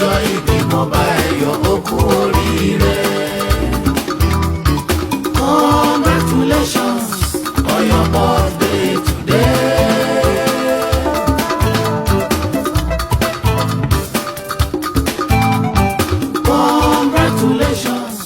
ọlọ́jọ́ ìbí mo bá ẹ yọ̀ ó kú oríire. Congratulations on your birthday today. Congratulations.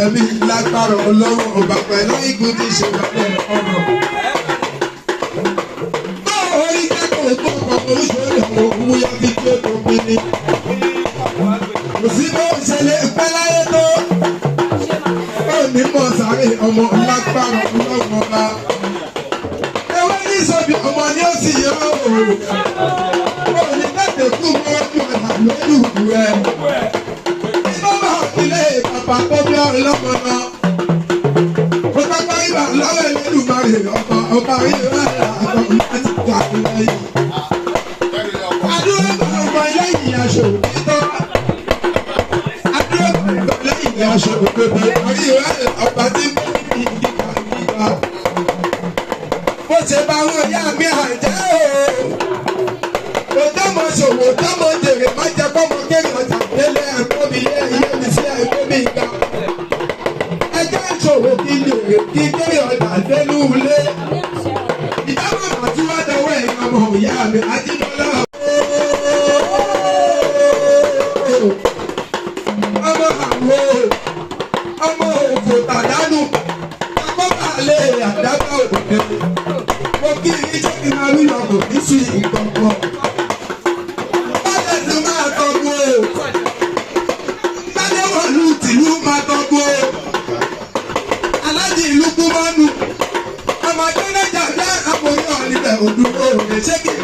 Ẹ̀mí lágbára Ọlọ́run ọba pẹ̀lú igun tí ṣe lọ́pọ̀ ọ̀rọ̀. Báwo orí kẹ́kọ̀ọ́ tó kọ̀ oríṣiríṣi àwọn ogun yá fi gbé tóbi ni? Kò sí bó ṣẹlẹ̀ pẹ́ láyé tó. Ó ní mọ̀ sáré ọmọ lágbára Ọlọ́run ọba. Ewé ní ìsọ̀bì ọmọ ni ó sì yọ òòrùn. Ó ní tètè kú mọ́jú ẹ̀dá lójú rẹ̀. Ilé bàbá tó bí ọlọ́mọ náà. Ó pápá ìwà lọ́wọ́ Ẹlẹ́dùmarè ọba ìwà àgbà láti gbà lẹ́yìn. Adúró ọmọ lẹ́yìn aṣọ òtítọ́. Adúró ọmọ lẹ́yìn aṣọ òdodo. Orí ìwà ọba tí mo ní ìdíkà nígbà. Bó ṣe bá wọn yá mi àjẹ́ o. Òjò mọ̀ ṣòwò, òjò mọ̀ jèrè, má jẹ́ kọ́mọ kéré ọjà délé ẹ̀kọ́ mi yé iye mi sí ẹ̀kọ́ mi ga. Ẹjẹ́ ìṣòro kí lè rè kí kéré ọjà délú ilé. Ìdáhùn àmọ̀ tí wọ́n dọwọ́ ẹ̀yìn ọmọ ìyá mi, Ajíbọ́lá.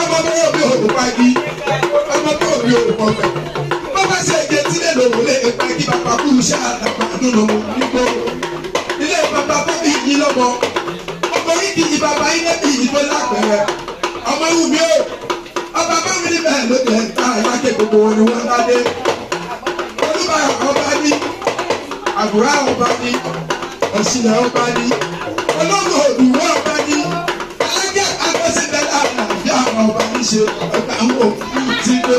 ọmọ bẹ́ẹ̀ bí òun pagi ọmọ bẹ́ẹ̀ bí òun pọ̀fẹ́ bàbá ṣe èké tí lè lòun lè pagi bàbá kú iṣẹ́ àdàgbà nínú nígbò ilé bàbá bó bí yìí lọ́mọ ọmọ yìí kì í bàbá yìí lẹ́bi yìí tó lápẹ̀rẹ̀ ọmọ wù mí o ọba bá mi ní bẹ́ẹ̀ ló tẹ̀ ká ìyáké gbogbo wọn ni wọ́n bá dé olúbàyọ̀ ọba ní àgùrá ọba ní ọ̀ṣìnà ọba ní olóńgbò òdùwọ́ ọba ní alájẹ agbésíbẹ́lá àbí àwọn ọba ní ṣe ọba ń wò ti gbé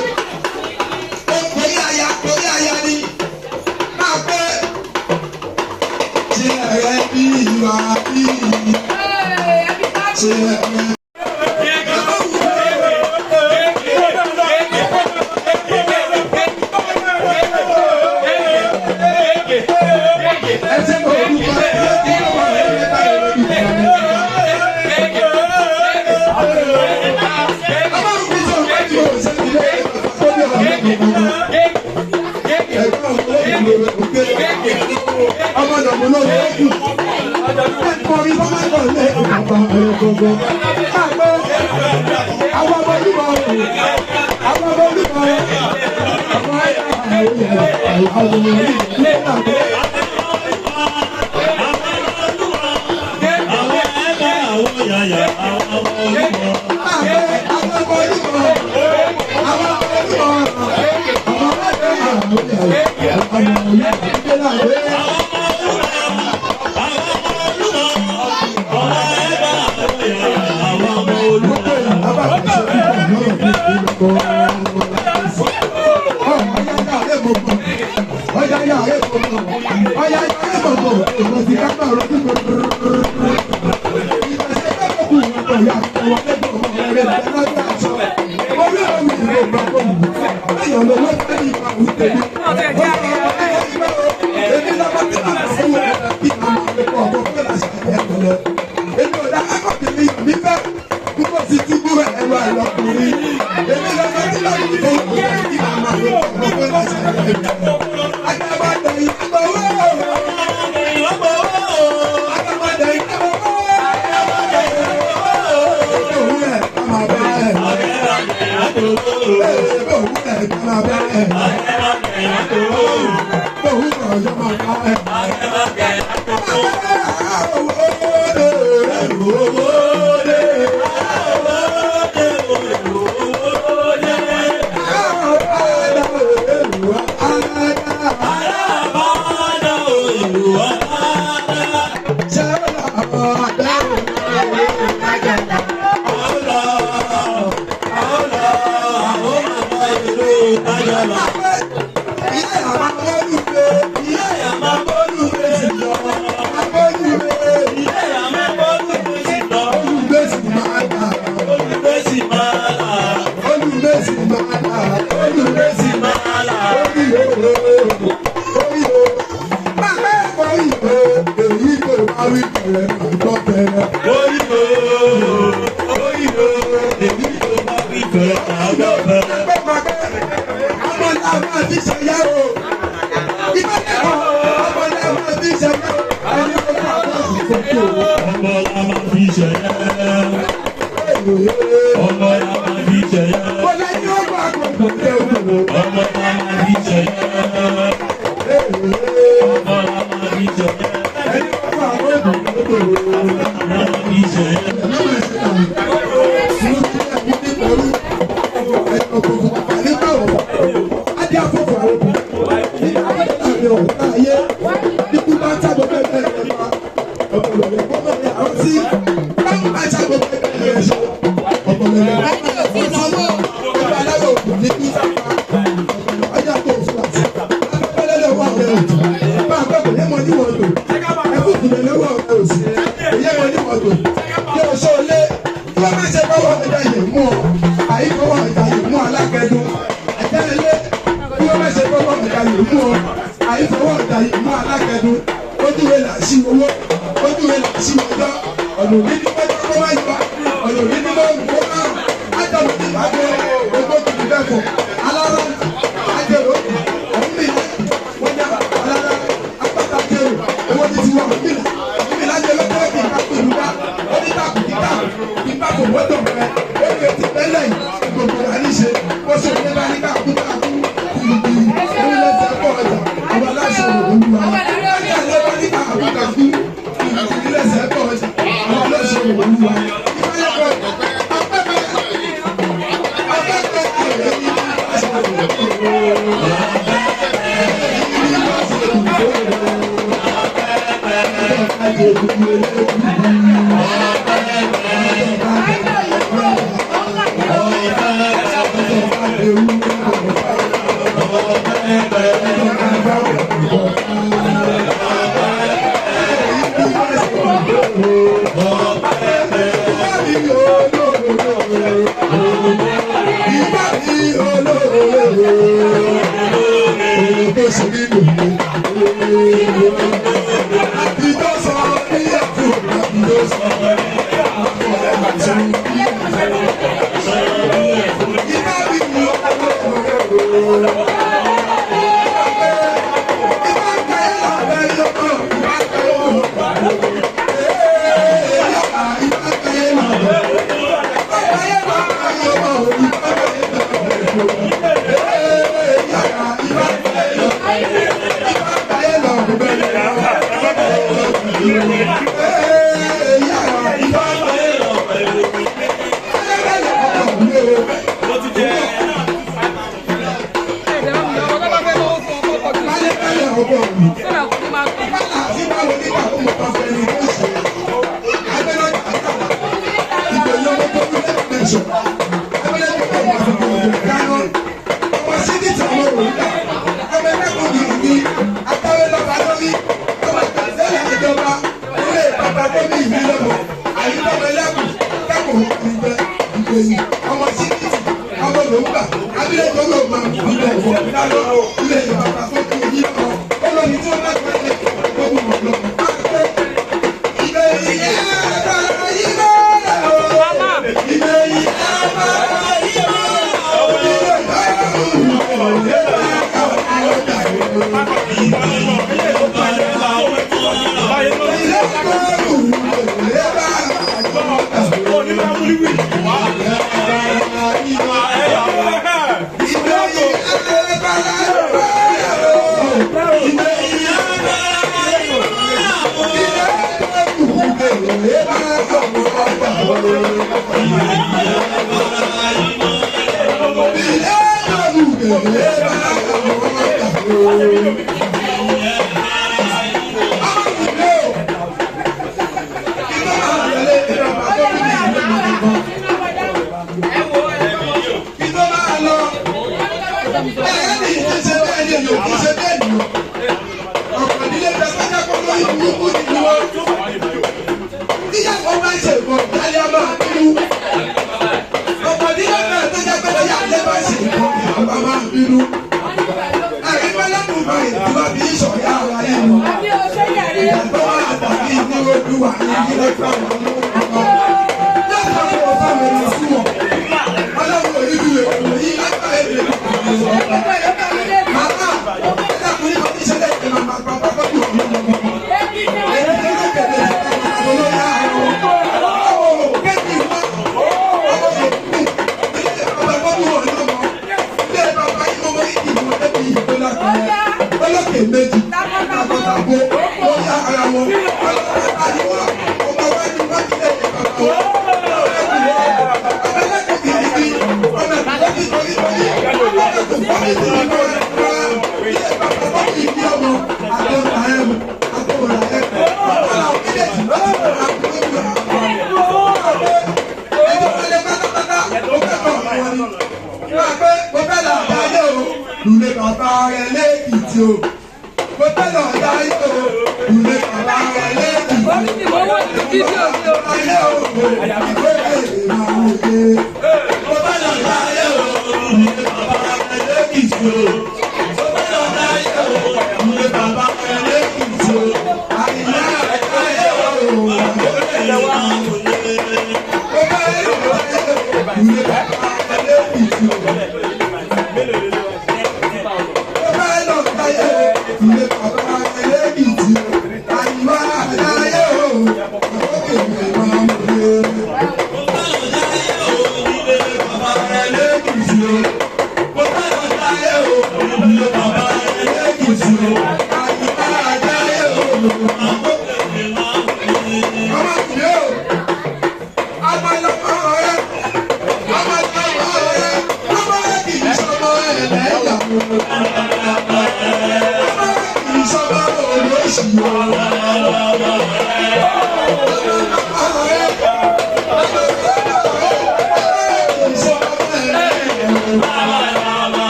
ó ń olúwa yìí. Ṣé ẹ. Thank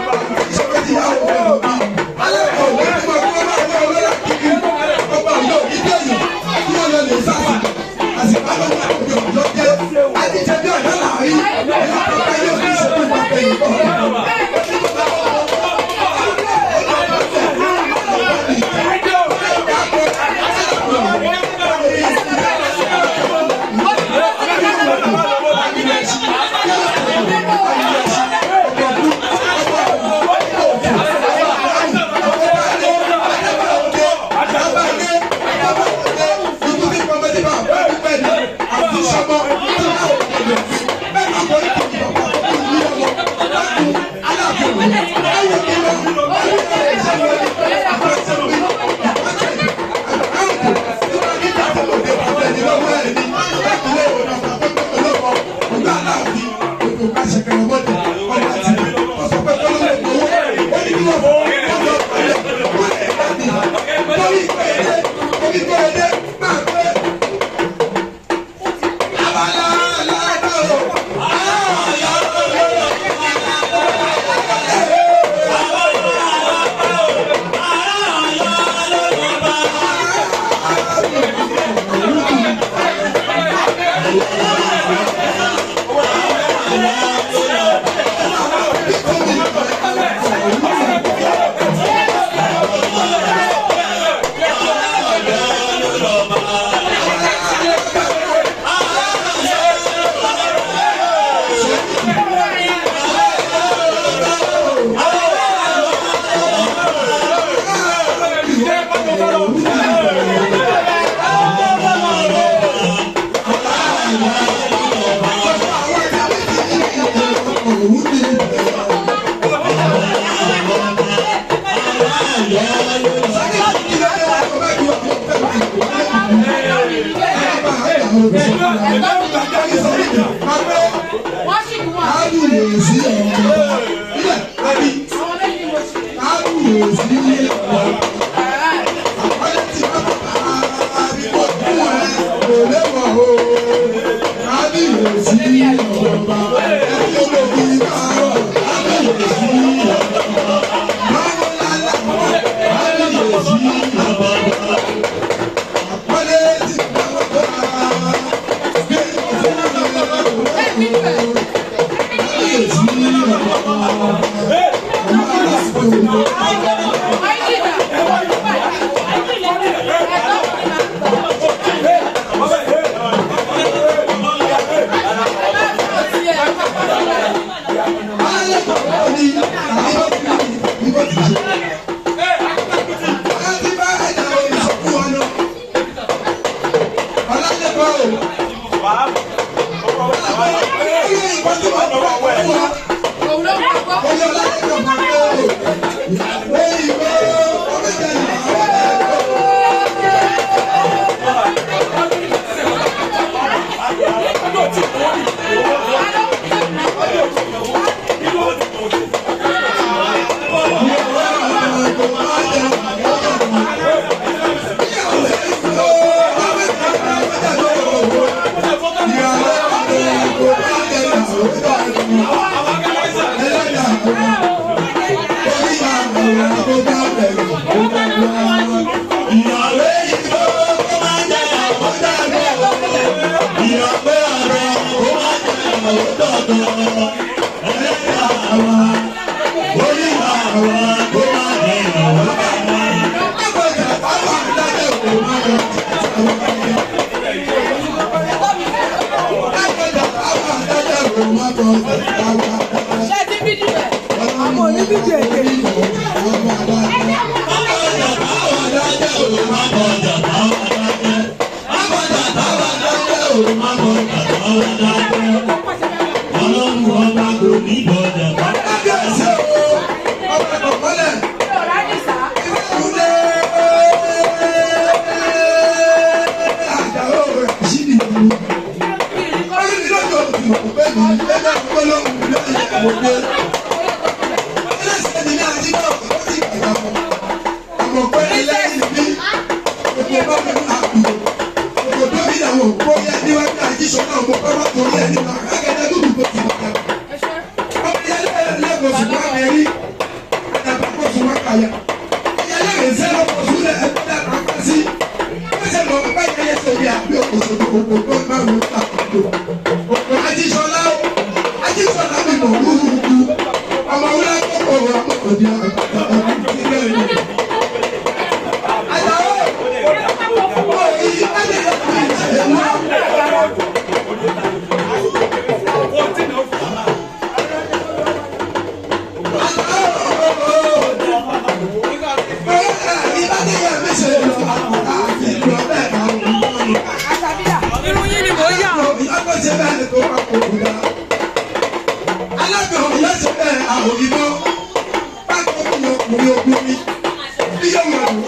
you.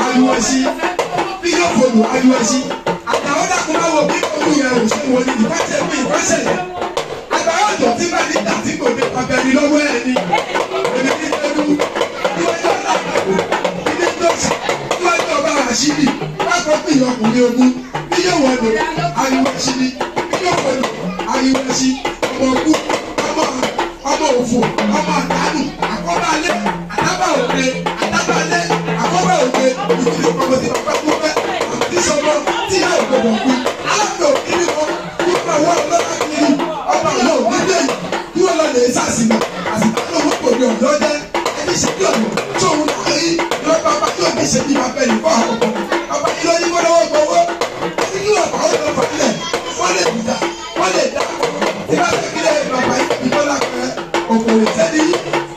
ariwo sí bí yóò fòlù ariwo sí àtàwọn dàkú máa wọ bí òun yẹn ò ṣe wọlé ìbáṣẹ fún ìbáṣẹlẹ àtàwọn ọ̀dọ́ tí bá ní tàbí kò dé pàbẹ̀rì lọ́wọ́ ẹ̀ ni èmi ní tẹ́lú níwájú ọ̀làkàkọ̀ ilé tọ́sí níwájú ọba àṣírí wákò bí ọkùnrin ogun bí yóò wọlé ariwo sí ni bí yóò fòlù ariwo sí ọmọ òkú ọmọ òfò ọmọ àdánù àkọ́bálẹ̀ àdábàòde àdábàlẹ̀ àkọ́bàòde ìdílé kọ́mọdé ọ̀pẹ́ tó fẹ́ àti sọmọ tí yóò gbọdọ̀ gbé alábẹ̀ òkìrí kan kí wọ́n wọ́n lọ́la kiri ọba náà nílé yìí kí wọ́n lọ lè sàṣìmọ̀ àṣìmọ̀ náà wọ́n kò ní ọ̀dọ́ jẹ́ ẹni ṣe bí ọ̀dọ́ tí òun náà rí lọ bàbá yóò ní ṣe bí bàbá yìí kọ́ àwọn ọmọ yìí lọ ní wọ́n lọ́wọ́ gbọ́wọ́ ẹni kí wọ́n bá wọn lọ fàlẹ̀ wọ́n lè dìda wọ́n lè dá tí bá fẹ́ kílẹ̀ bàbá yìí kí wọ́n lápẹ́ òkòrò sẹ́ni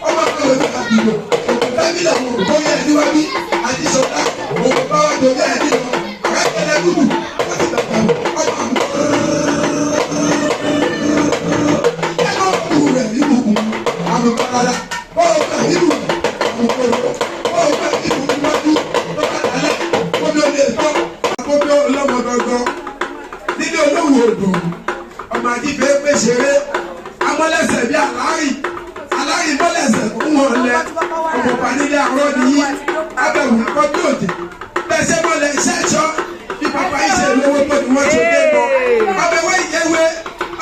ọmọ kan lè fà dìbò òkò fẹ́mílẹ̀ wò bóyá ẹni wá bí àti sọ̀tà òkò bá wà lórí ẹni lọ àrẹ́kẹ́lẹ́ dúdú wọ́n ti bàbá ọmọ àmọ́ ẹ̀kọ́ kù rẹ̀ nínú àmì pàdàdà bọ́ọ̀ kà nínú àmùkòrò bọ́ọ̀ kà nínú níwájú lọ́kà dálẹ̀ kóbi ó lè tọ́ àkóbi ọlọ́mọ gangan nílé olówó odò ọmọ àjífẹ́ pèsèré amọ́lẹ́sẹ̀ bí alárì mọ́lẹ́sẹ̀ fún wọn lẹ ọmọọba nílé àárọ̀ nìyí abẹ́wò kọ́bí òde bẹ́sẹ̀ mọ́lẹ̀ ṣẹ́ṣọ́ bí bàbá yìí ṣe lówó tó ni wọ́n ṣe dé bọ̀ ọmọwé ìyẹ́wé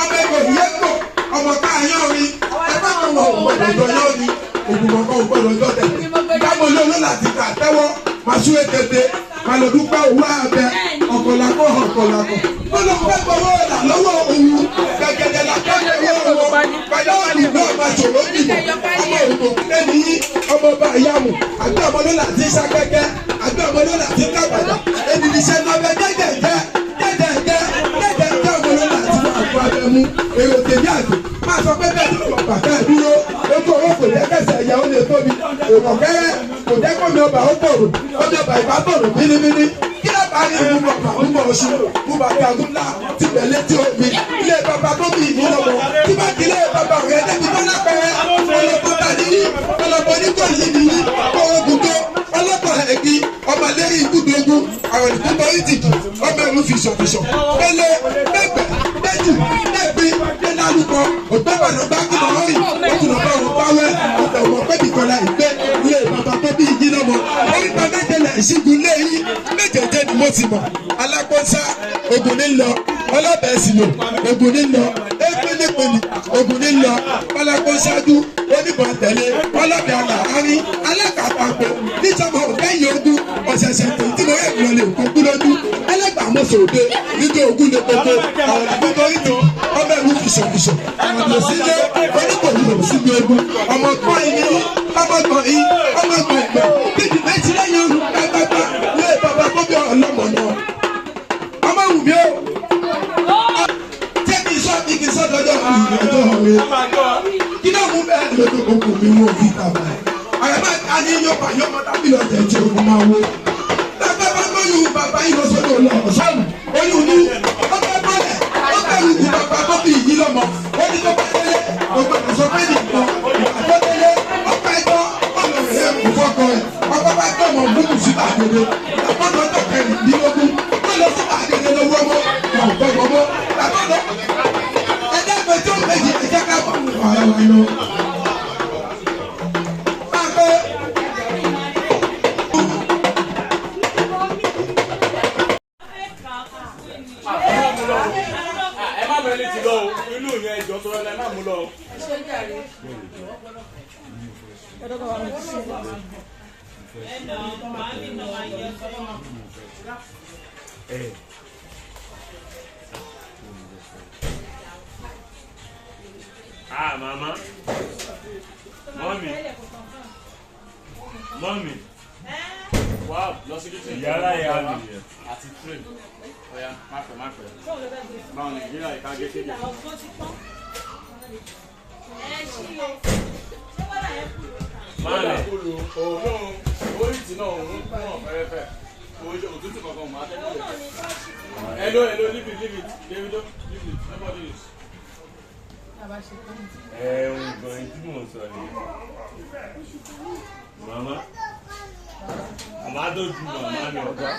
ọmọ ẹ̀kọ́ ìyẹ́pọ̀ ọmọ káàyàn rí ẹgbẹ́ kan wọ̀ ọ̀gbọ̀dọ̀ yọ̀ ni ògùnmọ̀kọ́ ògbọ̀dọ̀ yọ̀ tẹ̀lé dámọ̀ lónìí láti kà tẹ́wọ́ màṣú ètètè màlòdúpẹ́ òwú abẹ ọ̀kọ̀làkọ̀ olùkọ́ gbowó ọ̀là lọ́wọ́ òun gẹ́gẹ́dẹ́ la kẹ́kẹ́ owó pẹ̀lú ọ̀nì náà máa ṣòro nìyí ọmọ òkò kúlẹ̀ nìyí ọmọ ọba àyàmù àgbẹ̀ ọmọ lọ́la ti ṣàkẹ́kẹ́ àgbẹ̀ ọmọ lọ́la ti kábàdà ènìyàn iṣẹ́ náà bẹ jẹ́jẹ̀jẹ́ ọmọ lọ́la ti wà fún abẹ́mú èrò tèmi àgbẹ̀ máa sọ pé bẹ́ẹ̀ ló wọ̀ bàtà dúró ojú owó kò jẹ́ kẹsẹ̀ ẹ̀yà ó lè tóbi èrò kẹ́rẹ́ kò jẹ́ kó mi ọba ó tòrò ọjọ́ ọba ìbá tòrò bíníbíní kí ló bá ní ìlú bàbá ń bọ̀ oṣù mú bàbá gúnlá ti bẹ̀lẹ́ tí ó mi ilé bàbá tó bí ìlú lọ́wọ́ tí bá kí ilé bàbá rẹ̀ débi tó lápẹ̀rẹ̀ ọlọ́pọ̀ tàbí ọlọ́pọ̀ nígbà yìí nìyí oògùn tó ọlọ́pọ̀ ẹ̀gbin ọmọ lérí ibùdógún àwọn ìdúgbò ìtìjú ọmọ ẹ̀rú fìṣọ̀fìṣọ̀ pélé gbẹ̀gbẹ̀ méjì lẹ́gbẹ̀ lẹ́lárúkọ ògbẹ́bàlọ́ bá kí lọ́wọ́ yìí ọkùnrin bá wọn báwẹ́ ọ̀tẹ̀wọ̀ pẹ́bìkọ́lá ìgbẹ́ ilé bàbá tó bí ìdí lọ́wọ́ oríta méjèlè ìṣígun léyìn méjèèjì ni mo ti mọ̀ alákọ̀ọ́sá ogun ní lọ ọlọ́bẹ̀ sì lò ogun ní lọ ẹgbẹ́lẹ́pẹ̀lì ogun ní lọ alákọ̀ọ́sájú oníbọn tẹ̀lé ọlọ́bẹ̀ àlàárín alákàtàkọ̀ níjọba òkèyìn ogun ọ̀sẹ̀sẹ̀ tó tí mo yẹ ìrọ̀lẹ́ òkú lójú ẹlẹ́gbàmọ́sọ̀ọ́dẹ níjọ ogun lè pẹ̀pẹ̀ àwọn àgbẹ̀tọ̀ ìtàn ọbẹ̀ ìlú fìṣọ̀fìṣọ̀ àwọn òsínlẹ̀ oníkòwò síbi ogun ọmọ kan yìí ọmọ kan yìí ọmọ kan ìgbẹ́ bíbí méjì lẹ́yìn gbàgbàgbà lé bàbá gómìnà ọlọ́mọ náà ọmọ wù mí o jẹ́ kí sọ kí sọ dọ́jọ́ ìrìnàjò ọ̀rẹ́ kí náà mú bẹ́ẹ̀ lójú okùn mi wọ́n fi kàwé àyàmá àní yọ̀pá yọ̀mọ tábí lọ́tẹ̀ tí okùn máa wó lábẹ́ bá gbóyún bàbá yìí lọ sọ́dọ̀ lọ ọ̀sán oyún ní ọgbẹ́ bọ́lẹ̀ ọgbẹ́ ìlú bàbá tó bí ìyí lọ́mọ ó ní tó bá délé ọgbẹ́ ọ̀sọ́ pé nìkan àtọ́délé ọgbẹ́ ẹjọ́ ọlọ́rẹ̀ ìfọkọ ẹ̀ ọgbẹ́ bá gbọ́ ọmọ gbúdù sí àgbèrè àpọ́nà ọjọ́ kẹrìndínlógún ó lọ sí àgbèrè lọ́wọ́ ọmọ ọ̀gbọ́gbọ́ làbọ́dọ̀ ẹjẹ́ pé tó méjì ẹjẹ́ ká bọ̀ ọ̀rẹ́ wọn lọ. Ah, mama. Mommy. Wow, lost it. Yàrá ìyá mi. Àti train. Oya, má pẹ́. Báwo ni ìdílé àyíká gé kéde? Máàlẹ̀. Oríṣi náà òun kúrò fẹ́rẹ́fẹ́. Òtútù kankan mọ́ atẹ́gùn. Hello, leave it. Davido, leave it. Nobody is. Nǹkan tí mò ń sọ ni. Mama. Màmá tó ju màmá mi ọ̀gá.